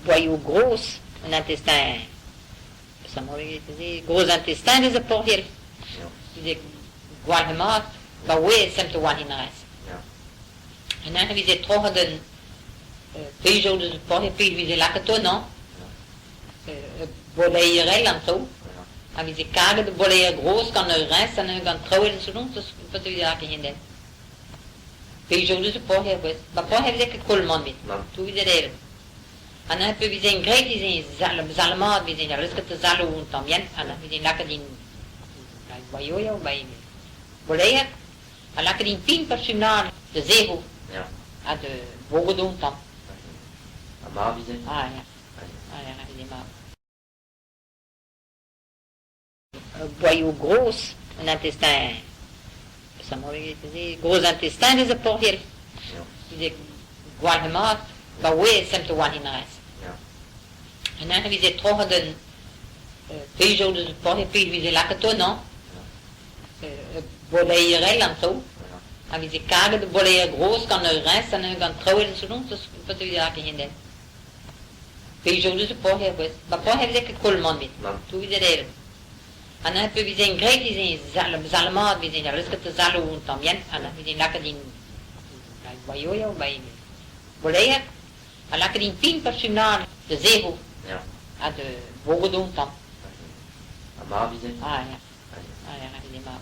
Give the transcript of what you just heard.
boyau gros, un intestin, gros intestin, dus een portier. Dus gwal gemaakt, maar we zijn te wan in reis. En dan hebben ze toch de pijl dus het portier, pijl wie ze lakken toe, no? Boleierel en zo. En wie ze kagen de boleier gros, kan er reis en dan trouwen en zo doen, dus wat we daar in den. Pijl dus het portier, maar portier hebben ze kolman met, toen we ze deden. En dan hebben we zijn greep, die zijn zalmaat, we zijn er rustig te zalen también, en dan we zijn lekker in Bayoya, bij Boleia, en lekker in 10 personeel, de zeehoek, en de Bogodoen tam. Maar wie zijn? Ah ja, we zijn maar. Boyau gros, un intestin, gros intestin, dus een portier. Dus gwal gemaakt, maar we zijn te wan in reis. En dan hebben ze toch de pijl dus het portier, pijl wie ze lakken toe, no? Boleierel en zo. En wie ze kagen de boleier gros, kan er reis en dan trouwen en zo doen, dus wat we daar in den. Pijl dus het portier, maar portier hebben ze kolman met, toen we ze deden. En dan hebben we zijn greep, die zijn zalmaat, we zijn er rustig te zalen también, en dan we zijn lekker in Bayoya, bij Boleia, en lekker in 10 personeel, de zeehoek, en de Bogodoen tam. Maar wie zijn? Ah ja, we zijn maar.